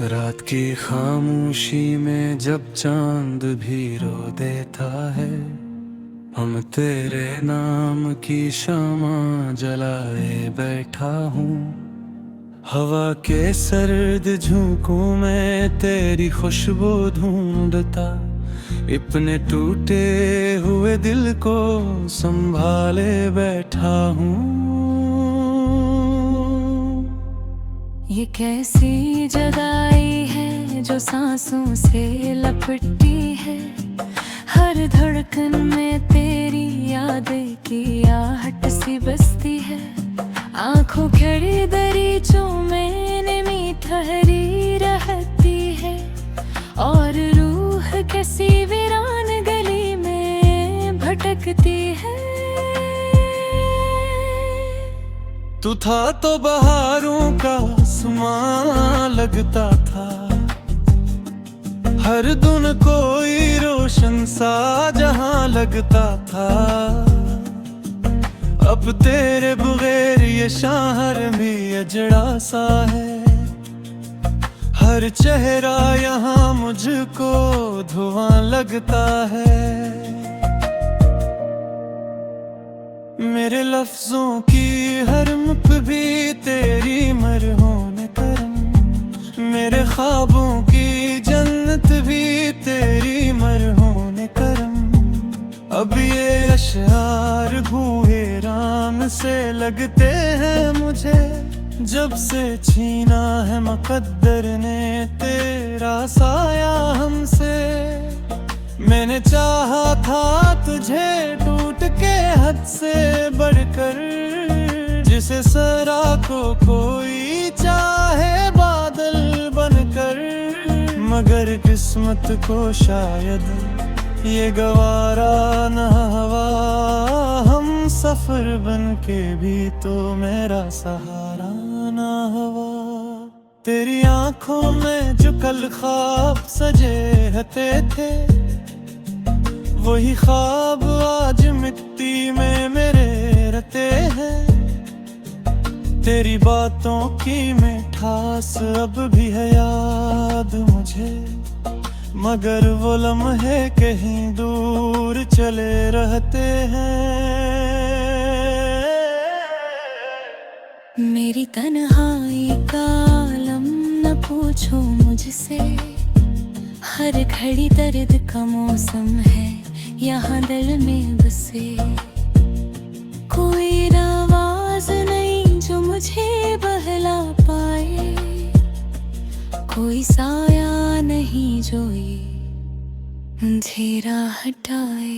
रात की खामोशी में जब चांद भी रो देता है, हम तेरे नाम की शमा जलाए बैठा हूँ। हवा के सर्द झोंकों में तेरी खुशबू ढूंढता, अपने टूटे हुए दिल को संभाले बैठा हूँ। ये कैसी जगाई है जो सांसों से लपटती है, हर धड़कन में तेरी यादें की आहट सी बसती है। आंखों खड़ी दरीचों में नमी ठहरी रहती है, और रूह कैसी वीरान गली में भटकती है। तू था तो बहारों का आसमां लगता था, हर दिन कोई रोशन सा जहां लगता था। अब तेरे बगैर ये शहर भी अजड़ा सा है, हर चेहरा यहाँ मुझको धुआं लगता है। मेरे लफ्जों की हर मुख भी तेरी मरहूम करम, मेरे ख्वाबों की जन्नत भी तेरी मरहूम करम। अब ये अशआर भूए राम से लगते हैं मुझे, जब से छीना है मुकद्दर ने तेरा साया हमसे। मैंने चाहा था तुझे टूट के हद से बढ़कर, जिसे सरा को कोई चाहे बादल बनकर। मगर किस्मत को शायद ये गवारा न हवा, हम सफर बन के भी तो मेरा सहारा न हवा। तेरी आंखों में जो कल ख्वाब सजे हते थे, वही ख्वाब आज मिट्टी में मेरे रते हैं। तेरी बातों की मिठास अब भी है याद मुझे, मगर वो लम्हे कहीं दूर चले रहते हैं। मेरी तन्हाई का आलम न पूछो मुझसे, हर घड़ी दर्द का मौसम है यहाँ दिल में बसे। कोई आवाज नहीं जो मुझे बहला पाए, कोई साया नहीं जो ये अंधेरा हटाए।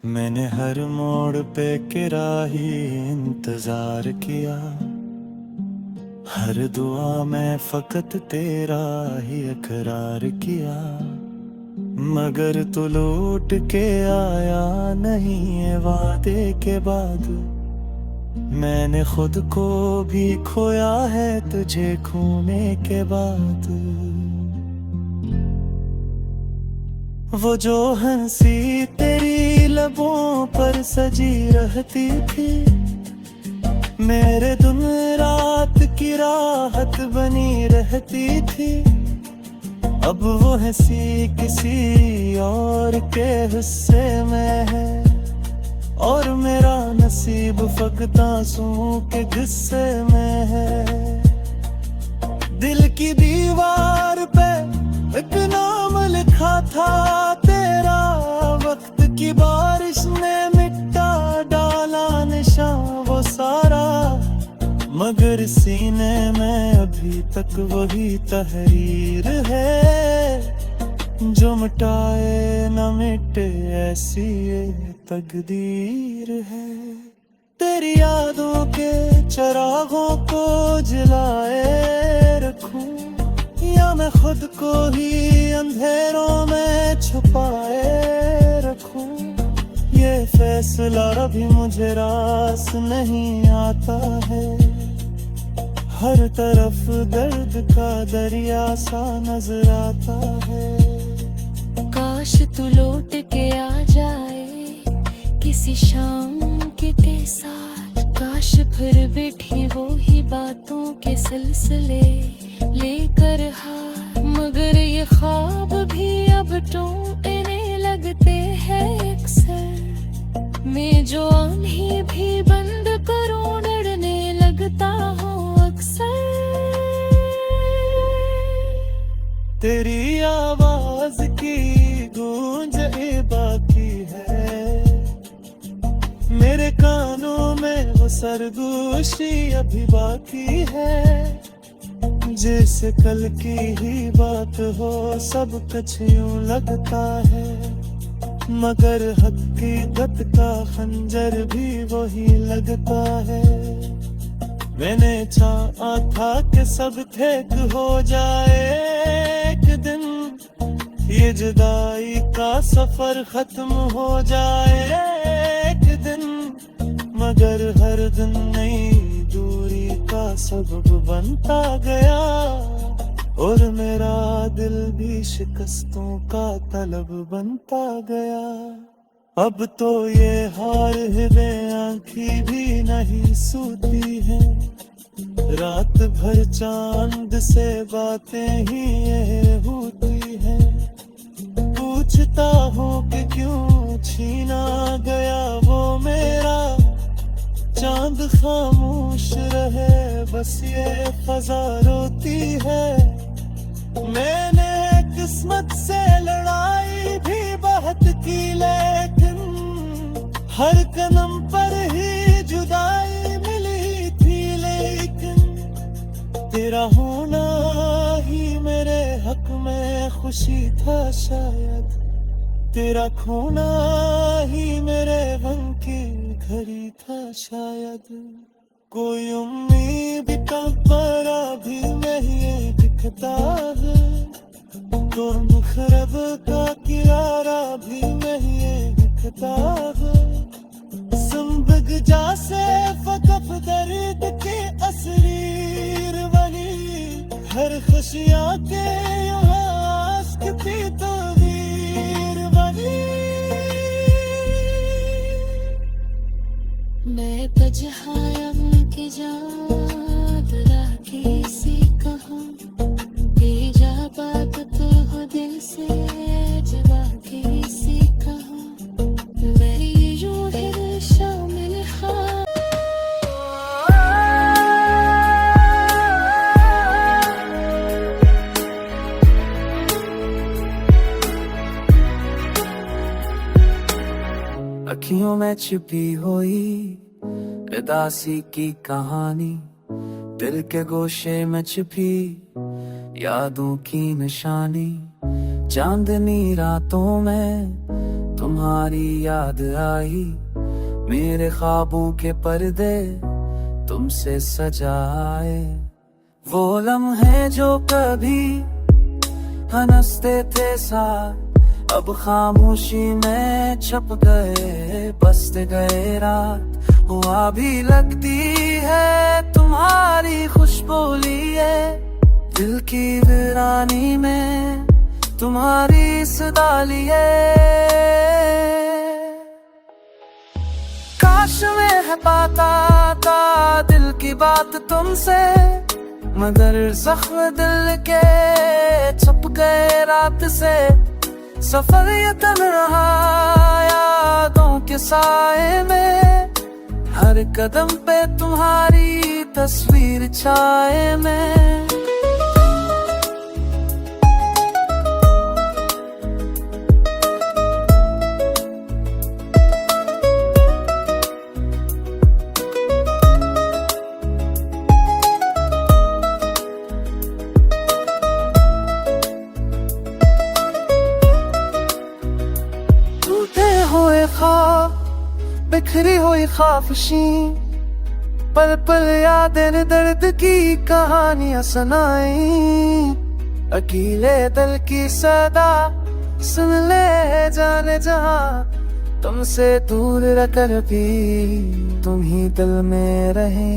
मैंने हर मोड़ पे किराही इंतजार किया, हर दुआ में फकत तेरा ही इकरार किया। मगर तू लौट के आया नहीं ये वादे के बाद, मैंने खुद को भी खोया है तुझे खोने के बाद। वो जो हंसी तेरी लबों पर सजी रहती थी, मेरे दिन रात की राहत बनी रहती थी। अब वो हंसी किसी और के हिस्से में है, और मेरा नसीब फकत आंसुओं के किस्से में है। दिल की दीवार पे एक नाम लिखा था तेरा, वक्त की बारिश ने मिटा डाला निशान वो सारा। मगर सीने में अभी तक वही तहरीर है, जो मिटाए न मिटे ऐसी ये तकदीर है। तेरी यादों के चिरागों को जलाए रखूं, या मैं खुद को ही अंधेरों में छुपाए रखूं। ये फैसला अभी मुझे रास नहीं आता है, हर तरफ दर्द का दरिया सा नजर आता है। काश तू लौट के आ जाए किसी शाम के साथ, काश फिर बैठी वो ही बातों के सिलसिले लेकर हार, मगर ये ख्वाब भी अब टूटने लगते हैं अक्सर। मैं जो आंखें भी बंद करूं डरने लगता हूँ अक्सर। तेरी आवाज की गूंज बाकी है मेरे कानों में, वो सरगोशी अभी बाकी है। जैसे कल की ही बात हो सब कुछ यूं लगता है, मगर हकीकत का खंजर भी वही लगता है। मैंने चाहा था कि सब ठीक हो जाए एक दिन, ये जुदाई का सफर खत्म हो जाए एक दिन, मगर हर दिन नई दूरी का सबब बनता गया, और मेरा दिल भी शिकस्तों का तलब बनता गया। अब तो ये हार है आंखें भी नहीं सूती है, रात भर चांद से बातें ही ये होती है। पूछता हूँ कि क्यों छीना गया वो मेरा चांद, खामोश रहे बस ये फजा रोती है। मैंने किस्मत से लड़ाई भी बहुत की, लेकिन हर कदम पर ही जुदाई मिली थी। लेकिन तेरा होना ही मेरे हक में खुशी था शायद, तेरा खोना ही मेरे गम की घड़ी था शायद। कोई उम्मीद का परा भी नहीं दिखता है, तो मुखरब का किनारा भी नहीं दिखता है। संभग जा से फकफ दर्द के असरीर बनी, हर खुशियाँ के यहाँ आश्क की तस्वीर बनी। मैं तजहायम की जाद राखी सी कहूँ, भेजा बात तो हो दिल से जवा की सी कहूँ, मेरी यूं है शामिल हाँ। अखियों में छिपी हुई उदासी की कहानी, दिल के गोशे में छिपी यादों की निशानी। चांदनी रातों में तुम्हारी याद आई, मेरे ख्वाबों के पर्दे तुमसे सजाए। वो लम्हे जो कभी हंसते थे साथ, अब खामोशी में छप गए बसते गए रात। हुआ भी लगती है तुम्हारी खुशबू लिए, दिल की वीरानी में तुम्हारी सदा लिए। काश में है पाता था दिल की बात तुमसे, मगर जख्म दिल के छप गए रात से। सफर ये तन रहा यादों के साए में, हर कदम पे तुम्हारी तस्वीर छाए में। बिखरी हुई ख्वाहिशी, पल पल यादें दर्द की कहानियां सुनाई। अकेले दिल की सदा सुन ले जाने जहां, तुमसे दूर रहकर भी तुम ही दिल में रहे।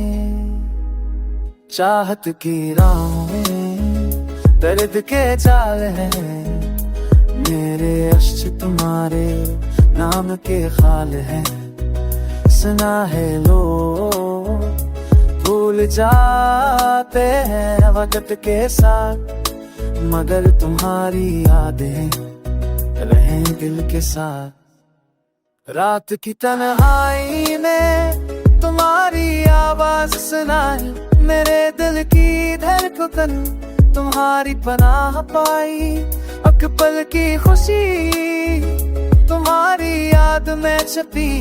चाहत की राहों में दर्द के जाल हैं, मेरे अश्क तुम्हारे नाम के खाल हैं। सुना है लो भूल जाते हैं वक्त के साथ, मगर तुम्हारी यादें रहें दिल के साथ। रात की तन्हाई में तुम्हारी आवाज सुनाई, मेरे दिल की धड़कन तुम्हारी पनाह पाई। एक पल की खुशी तुम्हारी याद में छपी,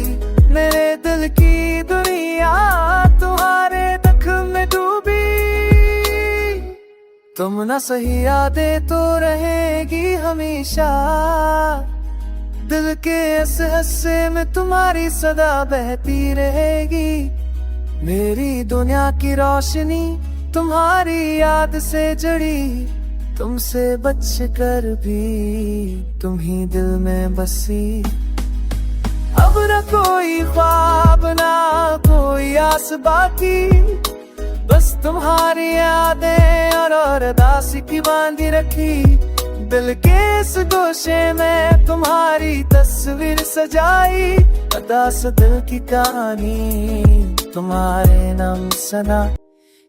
मेरे दिल की दुनिया तुम्हारे दुख में डूबी। तुम न सही यादें तो रहेगी हमेशा, दिल के इस हिस्से में तुम्हारी सदा बहती रहेगी। मेरी दुनिया की रोशनी तुम्हारी याद से जड़ी, तुमसे बच कर भी तुम ही दिल में बसी। अब न कोई ख्वाब ना कोई आस बाकी, बस तुम्हारी यादें और अरदासी की बांधी रखी। दिल के इस गोशे में तुम्हारी तस्वीर सजाई, अदास दिल की कहानी तुम्हारे नाम सना।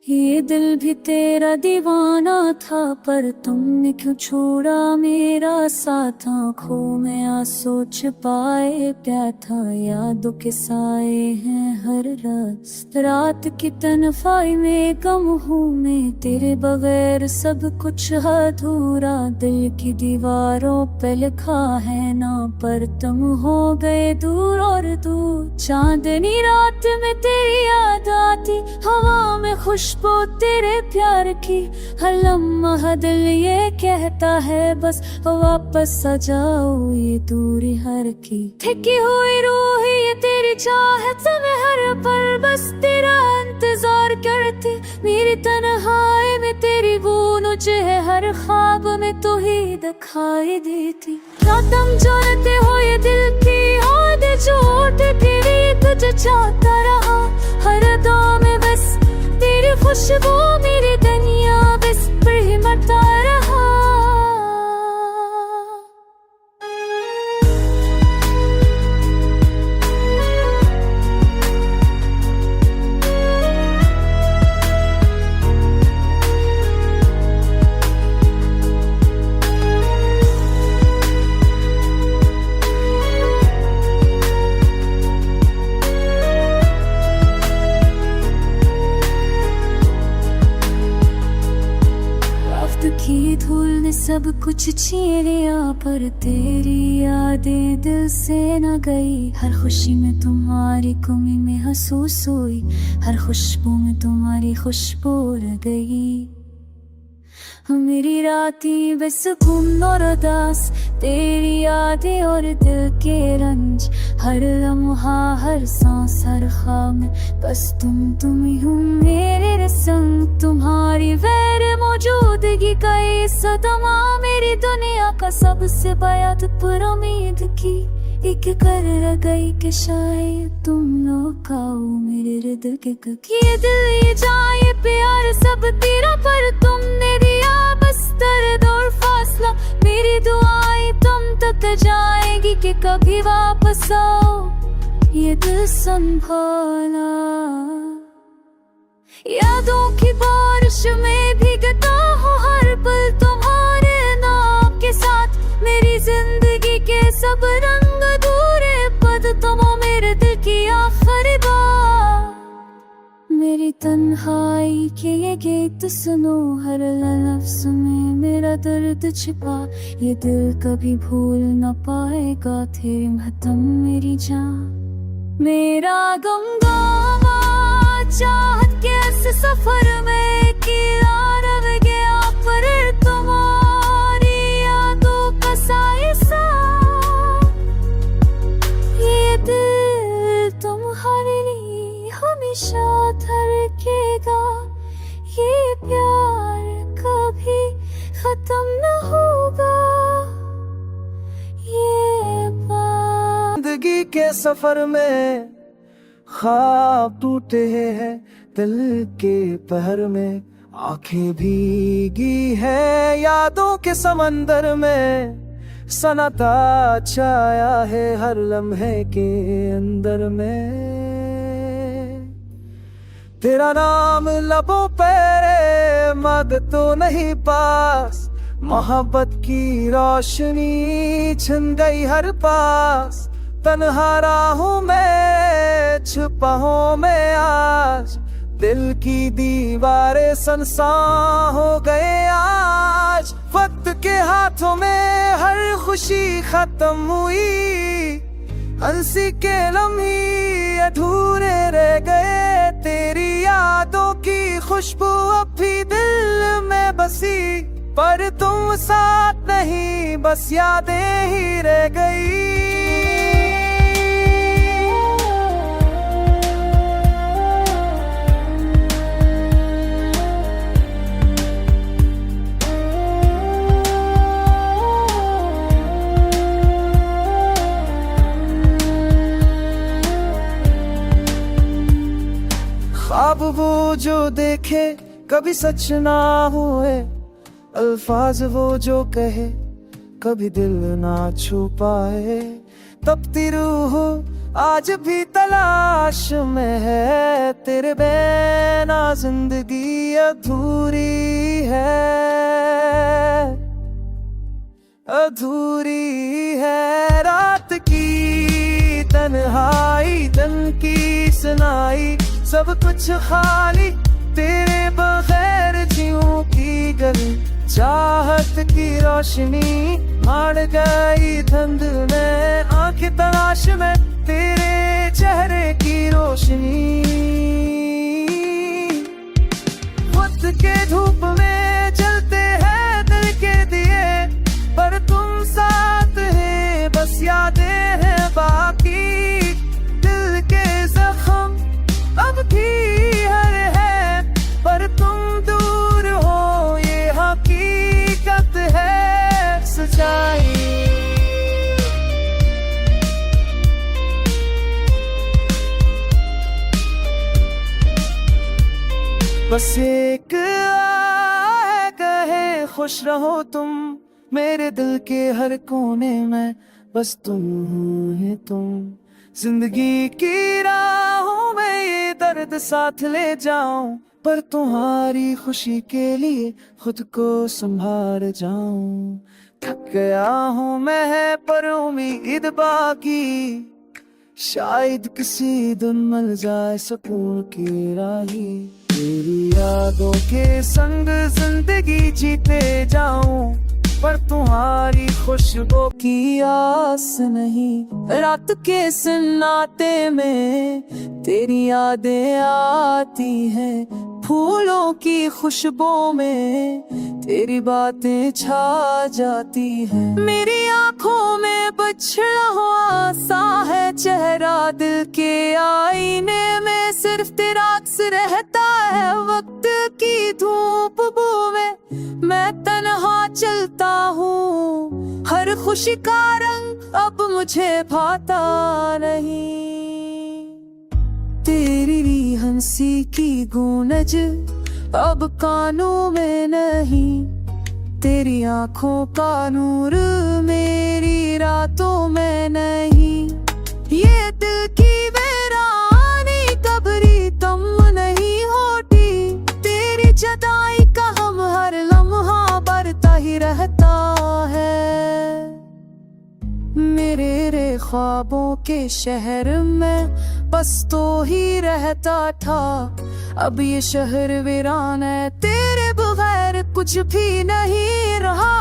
ये दिल भी तेरा दीवाना था, पर तुमने क्यों छोड़ा मेरा साथ। आँखों में आंसू छुपाए प्यार था, यादों के साए हैं हर रात की तन्हाई में गम हूँ मैं, तेरे बगैर सब कुछ अधूरा। दिल की दीवारों पे लिखा है ना, पर तुम हो गए दूर और दूर। चांदनी रात में तेरी याद आती, हवा में खुशबू तेरे प्यार की। हर लम्हा दिल ये कहता है बस वापस आ जाओ ये दूरी हर की। थकी हुई रूह ये तेरी चाहत में हर पल बस तेरा इंतजार करती। मेरी तन्हाई में तेरी वो मुझे हर ख्वाब में तू ही दिखाई देती। रातम जानते हो ये दिल की याद चोट तेरी तुझे चाहता रहा, हर दम में बस तेरी खुशबू मेरी दुनिया बस पर ही मरता रहा। की धूल ने सब कुछ छीन लिया, पर तेरी यादें दिल से न गई। हर खुशी में तुम्हारी कमी में महसूस हुई, हर खुशबू में तुम्हारी खुशबू रह गई। मेरी रातें बेसुकून और उदास, तेरी यादें और दिल के रंज। हर लम्हा हर सांस हर ख्वाब में बस तुम ही हो मेरे संग। तुम्हारी गैर मौजूदगी का ये सदमा मेरी दुनिया का सबसे बयाद पर उम्मीद की एक कर रह गई कि शायद तुम लोग आओ मेरे हृदय के। ये दिल ये जाए प्यार सब तेरा, पर तुमने दिया बस दर्द और फासला। मेरी दुआएं तुम तक जाएगी कि कभी वापस आओ ये दिल संभाला। यादों की बारिश में भीगता हूँ हर पल तुम्हारे नाम के साथ। मेरी जिंदगी के सब रंग अधूरे पद तुम हो मेरे दिल की आखिरी बात। मेरी तन्हाई के ये गीत सुनो, हर लफ्ज़ में मेरा दर्द छिपा। ये दिल कभी भूल न पाएगा तेरी महत्म मेरी जान। मेरा गमगमा चाहत के इस सफर में किया रह गया, पर तुम्हारी यादों का साए सा। ये दिल तुम्हारे लिए हमेशा धड़केगा, ये प्यार कभी खत्म न होगा। ये जिंदगी के सफर में ख्वाब टूटे हैं दिल के पहर में, आंखें भीगी है यादों के समंदर में। सन्नाटा छाया है हर लम्हे के अंदर में। तेरा नाम लबों पे मद तो नहीं पास, मोहब्बत की रोशनी छिन गई हर पास। तन्हा राहों में छुपा हूं मैं आज, दिल की दीवारें सनसां हो गए आज। वक्त के हाथों में हर खुशी खत्म हुई, हंसी के लम्हे अधूरे रह गए। तेरी यादों की खुशबू अब भी दिल में बसी, पर तुम साथ नहीं बस यादें ही रह गई। ख्वाब वो जो देखे कभी सच ना हुए, अल्फाज वो जो कहे कभी दिल ना छू पाए। तपती रूह आज भी तलाश में है, तेरे बिना जिंदगी अधूरी है, अधूरी है। रात की तन्हाई, दिन की सुनाई, सब कुछ खाली तेरे बगैर जीऊं की गली। चाहत की रोशनी मार गई धुंध में, आंखें तलाश में तेरे चेहरे की रोशनी। वक्त के धूप में जलते हैं दिल के दिए, पर तुम साथ है बस यादें हैं बाकी। दिल के जख्म अब भी हर है, पर तुम दूर हो ये हकीकत है सच्चाई। बस एक कहे खुश रहो तुम, मेरे दिल के हर कोने में बस तुम है तुम। जिंदगी की राहों में ये दर्द साथ ले जाऊं, पर तुम्हारी खुशी के लिए खुद को संभाल जाऊं। थक गया हूं मैं पर उम्मीद बाकी, शायद किसी दिन मिल जाए सुकून की राही। तेरी यादों के संग जिंदगी जीते जाऊं, पर तुम्हारी खुशबू की आस नहीं। रात के सन्नाटे में तेरी यादें आती हैं, फूलों की खुशबू में तेरी बातें छा जाती हैं। मेरी आंखों में बछड़ा हुआ सा है चेहरा, दिल के आईने में सिर्फ तेरा अक्स रहता है। वक्त की धूप में मैं तन्हा चलता हूँ, हर खुशी का रंग अब मुझे भाता नहीं। तेरी हंसी की गूंज अब कानों में नहीं, तेरी आंखों का नूर मेरी रातों में नहीं। ये दिल की वीरानी कब्री तुम नहीं होती, तेरी जुदाई का हम हर लम्हा बरता ही रहता है। मेरे रे ख्वाबों के शहर में बस तो ही रहता था, अब ये शहर वीरान है, तेरे बगैर कुछ भी नहीं रहा।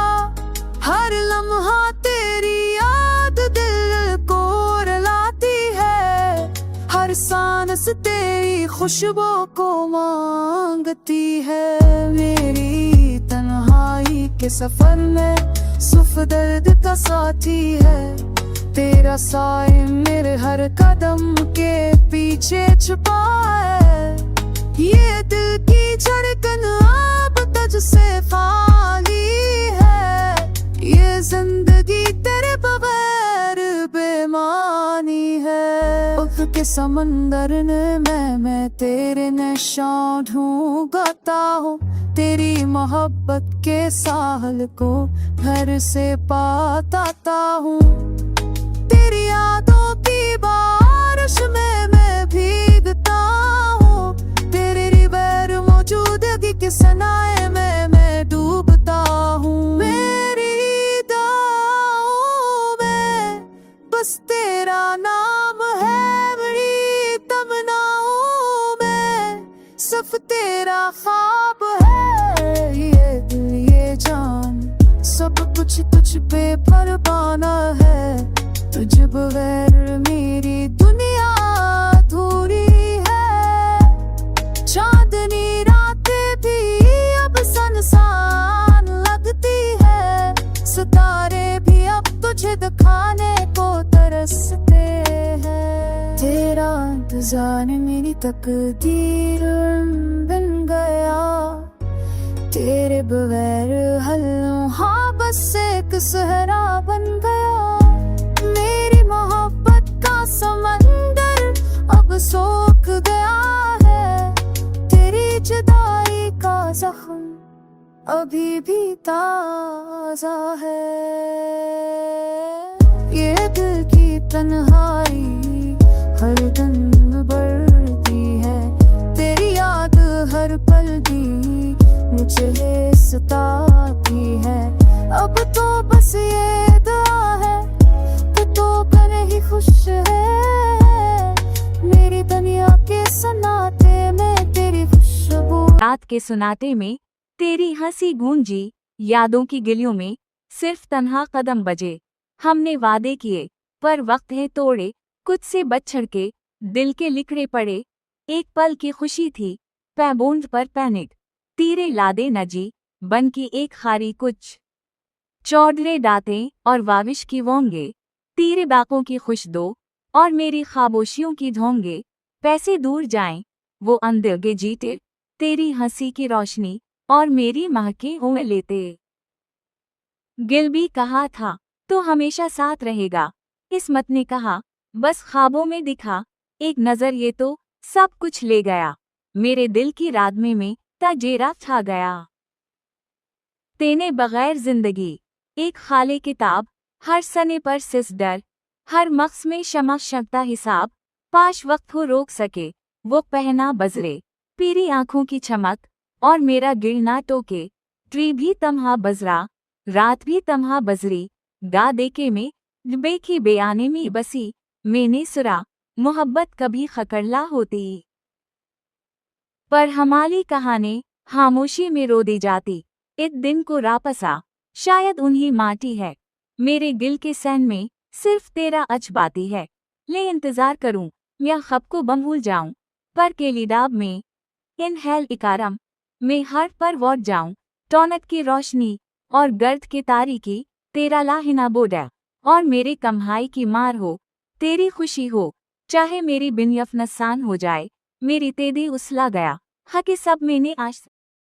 हर लम्हा तेरी याद दिल को रुलाती है, हर सांस तेरी खुशबू को मांगती है। मेरी तन्हाई के सफर में सुफ दर्द का साथी है, तेरा साए मेरे हर कदम के पीछे छुपा है। ये दिल की धड़कन अब तुझसे खाली है, ये जिंदगी तेरे बगैर बेमानी है। उफ के समंदर में मैं तेरे निशान ढूंढता हूँ, तेरी मोहब्बत के साहल को घर से पाता हूँ। तेरी यादों की बारिश में मैं भीगता हूँ, तेरे दिखाने को तरसते हैं। तेरा इंतजार मेरी तकदीर बन गया, तेरे बगैर हल्लों हाँ बस एक सहरा बन गया। मेरी मोहब्बत का समंदर अब सोख गया है, तेरी जुदाई का जख्म अभी भी ताजा है। ये दिल की तन्हाई हर दिन बढ़ती है, तेरी याद हर पल भी मुझे सताती है। अब तो बस ये दुआ है कि तो करे ही खुश है, मेरी दुनिया के सन्नाटे में तेरी खुशबू। रात के सुनाते में तेरी हंसी गूंजी, यादों की गिलियों में सिर्फ तन्हा कदम बजे। हमने वादे किए पर वक्त है तोड़े, कुछ से बछड़ के दिल के लिखड़े पड़े। एक पल की खुशी थी पैबूंद पर पैनिक, तीरे लादे नजी बन की एक खारी कुछ। चौड़रे दांतें और वाविश की वोंगे, तीरे बाकों की खुश दो और मेरी खामोशियों की ढोंगे। पैसे दूर जाएं वो अंधेरे जीते, तेरी हंसी की रोशनी और मेरी महके उड़ लेते। गिल भी कहा था तो हमेशा साथ रहेगा, किस्मत ने कहा बस ख्वाबों में दिखा। एक नजर ये तो सब कुछ ले गया, मेरे दिल की रात में ताजेरा छा गया। तेने बगैर जिंदगी एक खाली किताब, हर सने पर सिस डर, हर मख्स में शमा शक्ता हिसाब। पाश वक्त हो रोक सके वो पहना बजरे, पीरी आंखों की चमक और मेरा गिरना टोके। ट्री भी तमहा बजरा, रात भी तमहा बजरी, गा देके में बेखी बेआने में बसी। मैंने सुरा मोहब्बत कभी खकड़ला होती, पर हमारी कहानी खामोशी में रो दी जाती। एक दिन को रापसा शायद उन्हीं माटी है, मेरे दिल के सैन में सिर्फ तेरा अजबाती है। ले इंतजार करूं या खब को बम भूल जाऊं, पर के लिदाब में इन हैल इकारम में हर पर वोट जाऊं। टोनक की रोशनी और गर्द की तारीकी, तेरा लाहिना बोडा और मेरे कम्हाई की मार हो। तेरी खुशी हो चाहे मेरी बिन यफनसान हो जाए, मेरी तेदी उसला गया हके सब मैंने आज